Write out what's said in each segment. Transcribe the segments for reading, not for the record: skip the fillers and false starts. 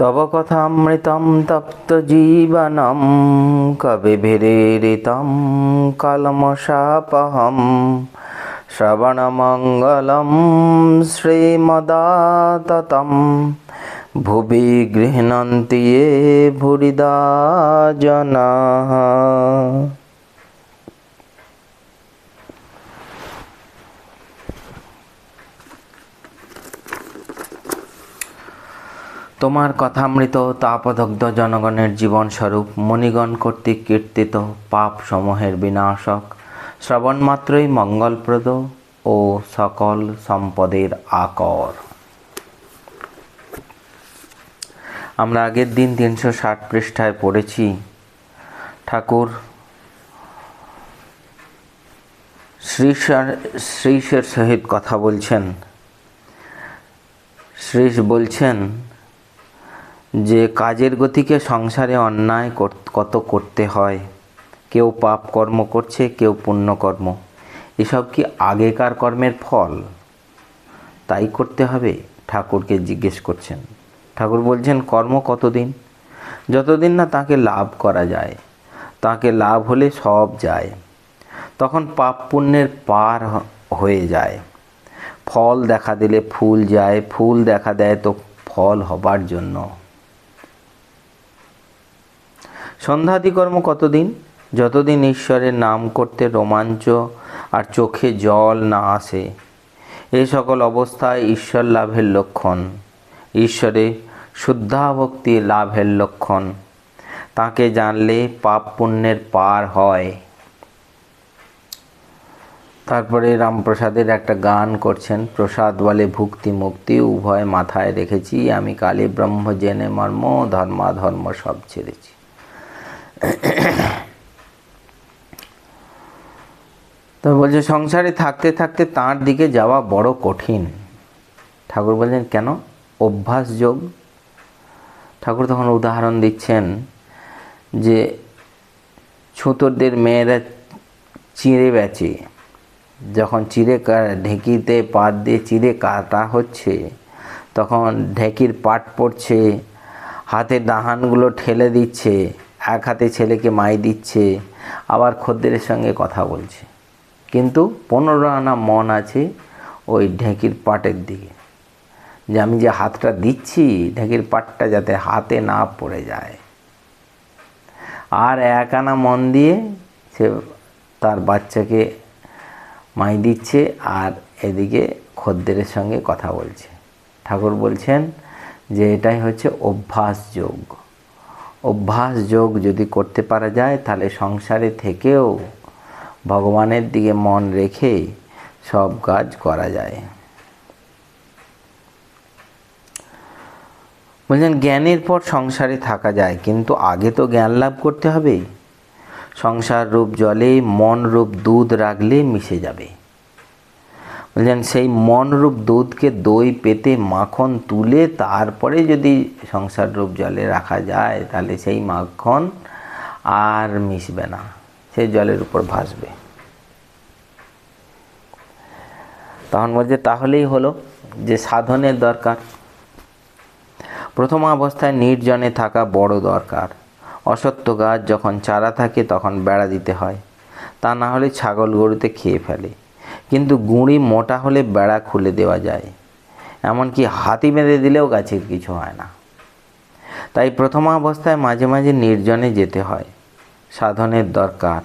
তব কথামৃতম তপ্ত জীবনম কবিভিরীরিতম কলমশাপহম শ্রবণমঙ্গলম শ্রীমদাততম ভুবি গৃহণন্তি ये ভুরিদা জনাঃ। তোমার কথামৃত তাপদগ্ধ জনগণের জীবনস্বরূপ মণিগণ কর্তৃক কীর্তিত পাপ সমূহের বিনাশক, শ্রবণ মাত্রই মঙ্গলপ্রদ ও সকল সম্পদের আকর। আমরা আগের দিন 360 পৃষ্ঠায় পড়েছি ঠাকুর শ্রীশের সহিত কথা বলছেন। শ্রীশ বলছেন যে কাজের গতিকে সংসারে অন্যায় কত করতে হয়। কেউ পাপ কর্ম করছে, কেউ পুণ্যকর্ম। এসব কি আগেকার কর্মের ফল? তাই করতে হবে? ঠাকুরকে জিজ্ঞেস করছেন। ঠাকুর বলছেন কর্ম কতদিন? যতদিন না তাকে লাভ করা যায়। তাকে লাভ হলে সব যায়। তখন পাপ পুণ্যের পার হয়ে যায়। ফল দেখা দিলে ফুল যায়, ফুল দেখা দেয় তো ফল হবার জন্য। সন্ধ্যাদি কর্ম কতদিন? যতদিন ঈশ্বরের নাম করতে রোমাঞ্চ আর চোখে জল না আসে। এই সকল অবস্থায় ঈশ্বর লাভের লক্ষণ, ঈশ্বরে শুদ্ধাভক্তি লাভের লক্ষণ। তাকে জানলে পাপ পুণ্যের পার হয়। তারপরে রামপ্রসাদের একটা গান করছেন। প্রসাদ বলে ভুক্তি মুক্তি উভয় মাথায় রেখেছি, আমি কালী ব্রহ্ম জেনে মর্ম ধর্মাধর্ম সব ছেড়েছি। তো বলছে সংসারে থাকতে থাকতে তাঁর দিকে যাওয়া বড় কঠিন। ঠাকুর বলছেন কেন? অভ্যাস যোগ। ঠাকুর তখন উদাহরণ দিচ্ছেন যে ছুতোরদের মেয়েরা চিঁড়ে বেচে। যখন ঢেঁকিতে পাট দিয়ে চিঁড়ে কাটা হচ্ছে, তখন ঢেঁকির পাট পড়ছে, হাতে ডাহানগুলো ঠেলে দিচ্ছে, এক হাতে ছেলেকে মাই দিচ্ছে, আবার খদ্দেরের সঙ্গে কথা বলছে। কিন্তু 15 আনা মন আছে ওই ঢেঁকির পাটের দিকে, যে আমি যে হাতটা দিচ্ছি ঢেঁকির পাটটা যাতে হাতে না পড়ে যায়। আর 1 আনা মন দিয়ে সে তার বাচ্চাকে মাই দিচ্ছে আর এদিকে খদ্দেরের সঙ্গে কথা বলছে। ঠাকুর বলছেন যে এটাই হচ্ছে অভ্যাস যোগ। অভ্যাস যোগ যদি করতে পারা যায় তাহলে সংসারে থেকেও ভগবানের দিকে মন রেখে সব কাজ করা যায়। বলছেন জ্ঞানের পর সংসারে থাকা যায়, কিন্তু আগে তো জ্ঞান লাভ করতে হবে। সংসার রূপ জলে মন রূপ দুধ রাখলে মিশে যাবে। বলছেন সেই মন রূপ দুধকে দই পেতে মাখন তুলে তারপরে যদি সংসার রূপ জলে রাখা যায় তাহলে সেই মাখন আর মিশবে না, সেই জলের উপর ভাসবে। তখন বলছে তাহলেই হলো যে সাধনের দরকার। প্রথম অবস্থায় নির্জনে থাকা বড় দরকার। অসত্য গাছ যখন চারা থাকে তখন বেড়া দিতে হয়, তা না হলে ছাগল গরুতে খেয়ে ফেলে। কিন্তু গুঁড়ি মোটা হলে বেড়া খুলে দেওয়া যায়, এমনকি হাতি বেঁধে দিলেও গাছের কিছু হয় না। তাই প্রথম অবস্থায় মাঝে মাঝে নির্জনে যেতে হয়, সাধনের দরকার।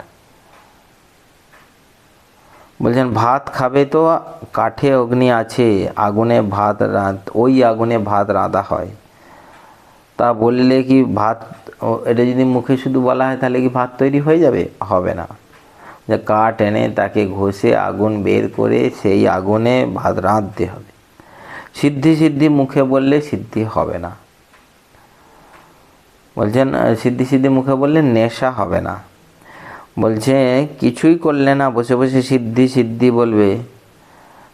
বলছেন ভাত খাবে তো কাঠে অগ্নি আছে, আগুনে ওই আগুনে ভাত রাঁধা হয়। তা বললে কি ভাত, এটা যদি মুখে শুধু বলা হয় তাহলে কি ভাত তৈরি হয়ে যাবে? হবে না। যে কাঠ এনে তাকে ঘষে আগুন বের করে সেই আগুনে ভাত রাঁধতে হবে। সিদ্ধি মুখে বললে সিদ্ধি হবে না। বলছেন সিদ্ধি মুখে বললে নেশা হবে না। বলছে কিছুই করলে না, বসে বসে সিদ্ধি বলবে,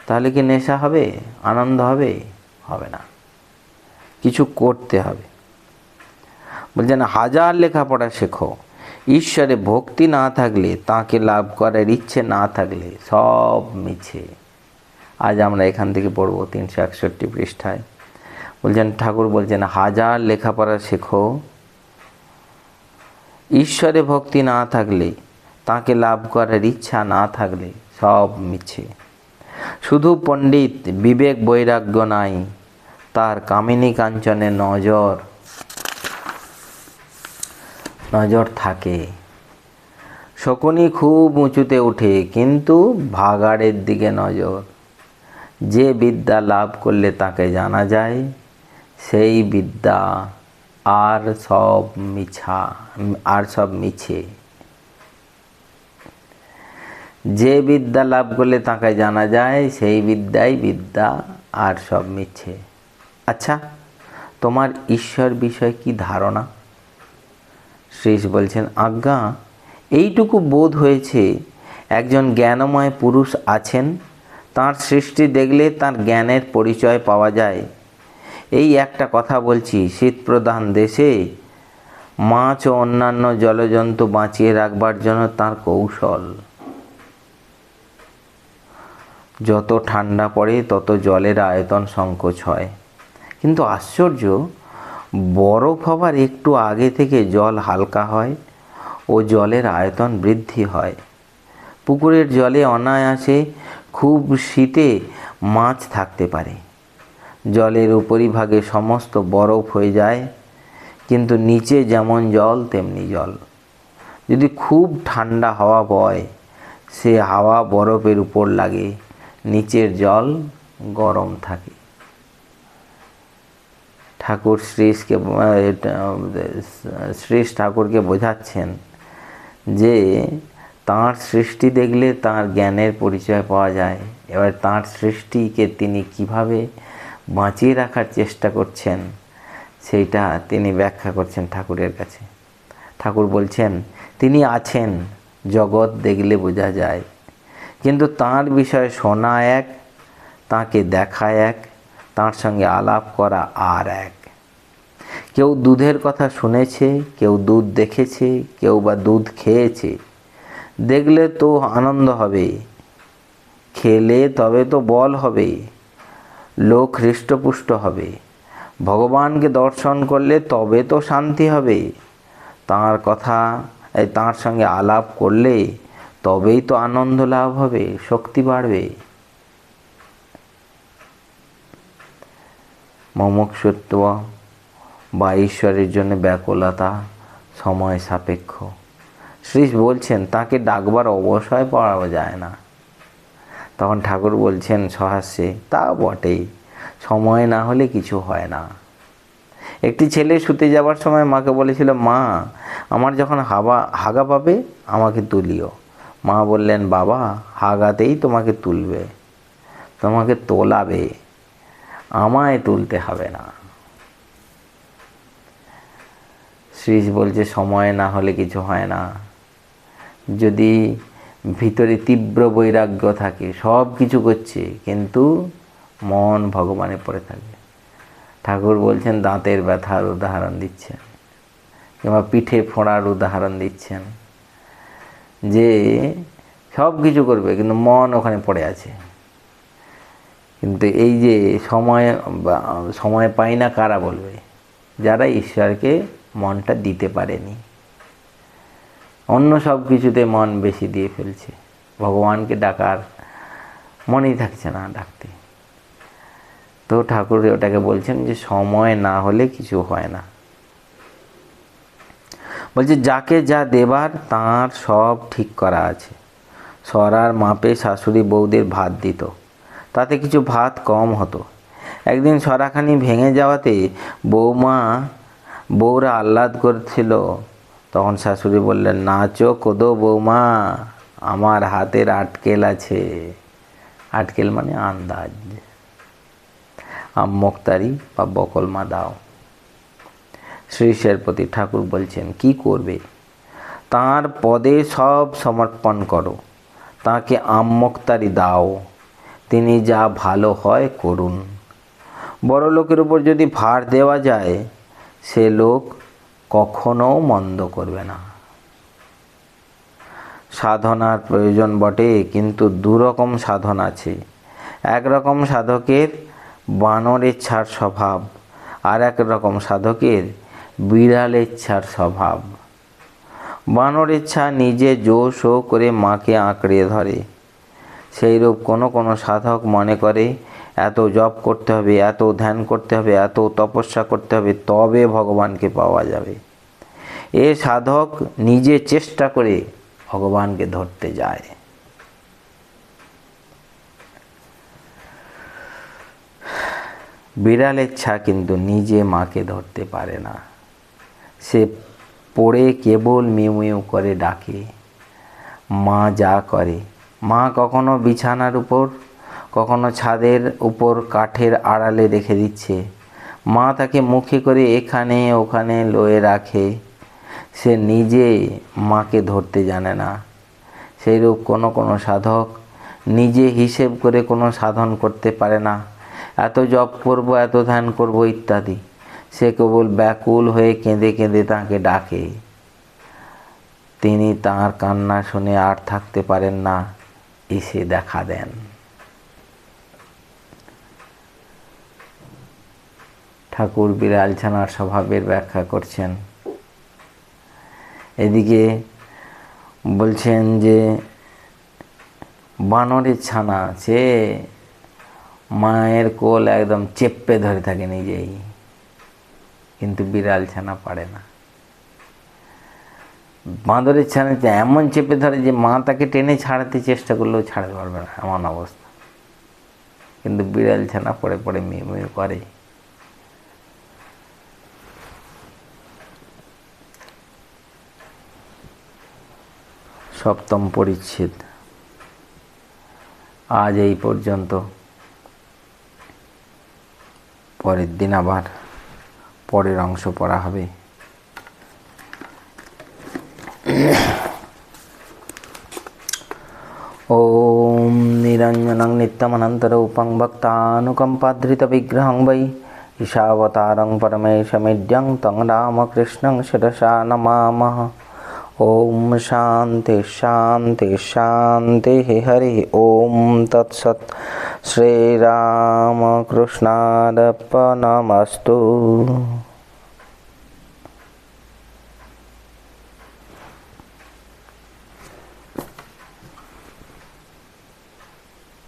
তাহলে কি নেশা হবে? আনন্দ হবে? হবে না। কিছু করতে হবে। বলছেন হাজার লেখাপড়া শেখো, ঈশ্বরে ভক্তি না থাকলে, তাকে লাভ করার ইচ্ছে না থাকলে সব মিছে। আজ আমরা এখান থেকে পড়ব 361 পৃষ্ঠায়। বলছেন, ঠাকুর বলছেন, হাজার লেখাপড়া শেখো, ঈশ্বরে ভক্তি না থাকলে, তাকে লাভ করার ইচ্ছা না থাকলে সব মিছে। শুধু পণ্ডিত বিবেক বৈরাগ্য নাই, তার কামিনী কাঞ্চনে নজর থাকে। শকুনি খুব উঁচুতে ওঠে, কিন্তু ভাগাড়ের দিকে নজর। যে বিদ্যা লাভ করলে তাকে জানা যায়, সেই বিদ্যা আর সব মিছে। যে বিদ্যা লাভ করলে তাকে জানা যায়, সেই বিদ্যাই বিদ্যা, আর সব মিছে। আচ্ছা, তোমার ঈশ্বর বিষয়ে কি ধারণা? শ্রীশ বলছেন, আজ্ঞা, এইটুকু বোধ হয়েছে, একজন জ্ঞানময় পুরুষ আছেন, তাঁর সৃষ্টি দেখলে তার জ্ঞানের পরিচয় পাওয়া যায়। এই একটা কথা বলছি, শীতপ্রধান দেশে মাছ ও অন্যান্য জলজন্তু বাঁচিয়ে রাখবার জন্য তার কৌশল। যত ঠান্ডা পড়ে তত জলের আয়তন সংকোচ হয়, কিন্তু আশ্চর্য, বরফ হবার একটু আগে থেকে জল হালকা হয় ও জলের আয়তন বৃদ্ধি হয়। পুকুরের জলে অনায়াসে খুব শীতে মাছ থাকতে পারে। জলের উপরিভাগে সমস্ত বরফ হয়ে যায়, কিন্তু নিচে যেমন জল তেমনি জল। যদি খুব ঠান্ডা হাওয়া বয়, সে হাওয়া বরফের উপর লাগে, নিচের জল গরম থাকে। ঠাকুর শ্রীশ ঠাকুরকে বোঝাচ্ছেন যে তাঁর সৃষ্টি দেখলে তাঁর জ্ঞানের পরিচয় পাওয়া যায়। এবার তাঁর সৃষ্টিকে তিনি কিভাবে বাঁচিয়ে রাখার চেষ্টা করছেন, সেইটা তিনি ব্যাখ্যা করছেন ঠাকুরের কাছে। ঠাকুর বলছেন, তিনি আছেন, জগৎ দেখলে বোঝা যায়, কিন্তু তাঁর বিষয়ে শোনা এক, তাঁকে দেখা এক, তাঁর সঙ্গে আলাপ করা আর এক। কেউ দুধের কথা শুনেছে, কেউ দুধ দেখেছে, কেউ বা দুধ খেয়েছে। দেখলে তো আনন্দ হবে, খেলে তবে তো বল হবে, লোক হৃষ্টপুষ্ট হবে। ভগবানকে দর্শন করলে তবে তো শান্তি হবে, তাঁর সঙ্গে আলাপ করলে তবেই তো আনন্দ লাভ হবে, শক্তি বাড়বে। মুমুক্ষুত্ব বা ঈশ্বরের জন্য ব্যাকুলতা সময় সাপেক্ষ। শ্রীশ বলছেন, তাকে ডাকবার অবসর পাওয়া যায় না। তখন ঠাকুর বলছেন সহাস্যে, তা বটেই, সময় না হলে কিছু হয় না। একটি ছেলে শুতে যাবার সময় মাকে বলেছিল, মা, আমার যখন হাগা পাবে আমাকে তুলিও। মা বললেন, বাবা, হাগাতেই তোমাকে তুলবে, তোমাকে তোলাবে, আমায় তুলতে হবে না। শ্রীশ বলছে, সময় না হলে কিছু হয় না। যদি ভিতরে তীব্র বৈরাগ্য থাকে, সব কিছু করছে, কিন্তু মন ভগবানে পড়ে থাকে। ঠাকুর বলছেন, দাঁতের ব্যথার উদাহরণ দিচ্ছেন, কিংবা পিঠে ফোঁড়ার উদাহরণ দিচ্ছেন, যে সব কিছু করবে কিন্তু মন ওখানে পড়ে আছে। কিন্তু এই যে সময় পায় না, কারা বলবে? যারা ঈশ্বরকে মনটা দিতে পারেনি, অন্য সব কিছুতে মন বেশি দিয়ে ফেলছে, ভগবানকে ডাকার মনেই থাকছে না ডাকতে। তো ঠাকুর ওটাকে বলছেন যে সময় না হলে কিছু হয় না। বলছে, যাকে যা দেবার তার সব ঠিক করা আছে। সরার মাপে শাশুড়ি বউদের ভাত দিত, তাতে কিছু ভাত কম হতো। একদিন সরাখানি ভেঙে যাওয়াতে বউরা আহ্লাদ করছিল। তখন শাশুড়ি বললেন, নাচো কোদো বৌমা, আমার হাতের আটকেল আছে। আটকেল মানে আন্দাজ, আম্মকতারি বা বকলমা দাও। শ্রীশের প্রতি ঠাকুর বলছেন, কি করবে? তাঁর পদে সব সমর্পণ করো, তাকে আম্মকতারি দাও, তিনি যা ভালো হয় করুন। বড় লোকের উপর যদি ভার দেওয়া যায়, সে লোক কখনো মন্দ করবে না। সাধনার প্রয়োজন বটে, কিন্তু দুরকম সাধন আছে। একরকম সাধকের বানরের ছাড় স্বভাব, আর এক রকম সাধকের বিড়ালেচ্ছার স্বভাব। বানরেচ্ছা নিজে জো শো করে মাকে আঁকড়ে ধরে। সেইরূপ কোনো সাধক মনে করে এত জপ করতে হবে, এত ধ্যান করতে হবে, এত তপস্যা করতে হবে, তবে ভগবানকে পাওয়া যাবে। এ সাধক নিজে চেষ্টা করে ভগবানকে ধরতে যায়। বিড়ালেচ্ছা কিন্তু নিজে মাকে ধরতে পারে না। সে পড়ে কেবল মিউ মিউ করে ডাকে। মা যা করে, মা কখনো বিছানার উপর, কখনো ছাদের উপর কাঠের আড়ালে রেখে দিচ্ছে। মা তাকে মুখে করে এখানে ওখানে লয়ে রাখে। সে নিজে মাকে ধরতে জানে না। সেইরূপ কোনো সাধক নিজে হিসেব করে কোনো সাধন করতে পারে না। এত জপ করব, এত ধ্যান করব ইত্যাদি। সে কেবল ব্যাকুল হয়ে কেঁদে কেঁদে তাঁকে ডাকে। তিনি তাঁর কান্না শুনে আর থাকতে পারেন না, এসে দেখা দেন। ঠাকুর বিড়ালছানার স্বভাবের ব্যাখ্যা করছেন। এদিকে বলছেন যে বানরের ছানা সে মায়ের কোল একদম চেপে ধরে থাকে নিজেই, কিন্তু বিড়াল ছানা পারে না। বাঁদরের ছানা এমন চেপে ধরে যে মা তাকে টেনে ছাড়াতে চেষ্টা করলেও ছাড়তে পারবে না, এমন অবস্থা। কিন্তু বিড়াল ছানা পড়ে পড়ে মিউ মিউ করে। সপ্তম পরিচ্ছেদ আজ এই পর্যন্ত। পরের দিন আবার পরের অংশ পড়া হবে। ওম নিরঞ্জনং নিত্যমনন্তরূপং ভক্তানুকম্পাধৃতবিগ্রহং বৈ ঈশাবতারং পরমেশমিড্যং তং রামকৃষ্ণং শিরসা নমামঃ। ওম শান্তি শান্তি শান্তি। হরি ওম তৎসৎ। শ্রীরামকৃষ্ণার্পণমস্তু।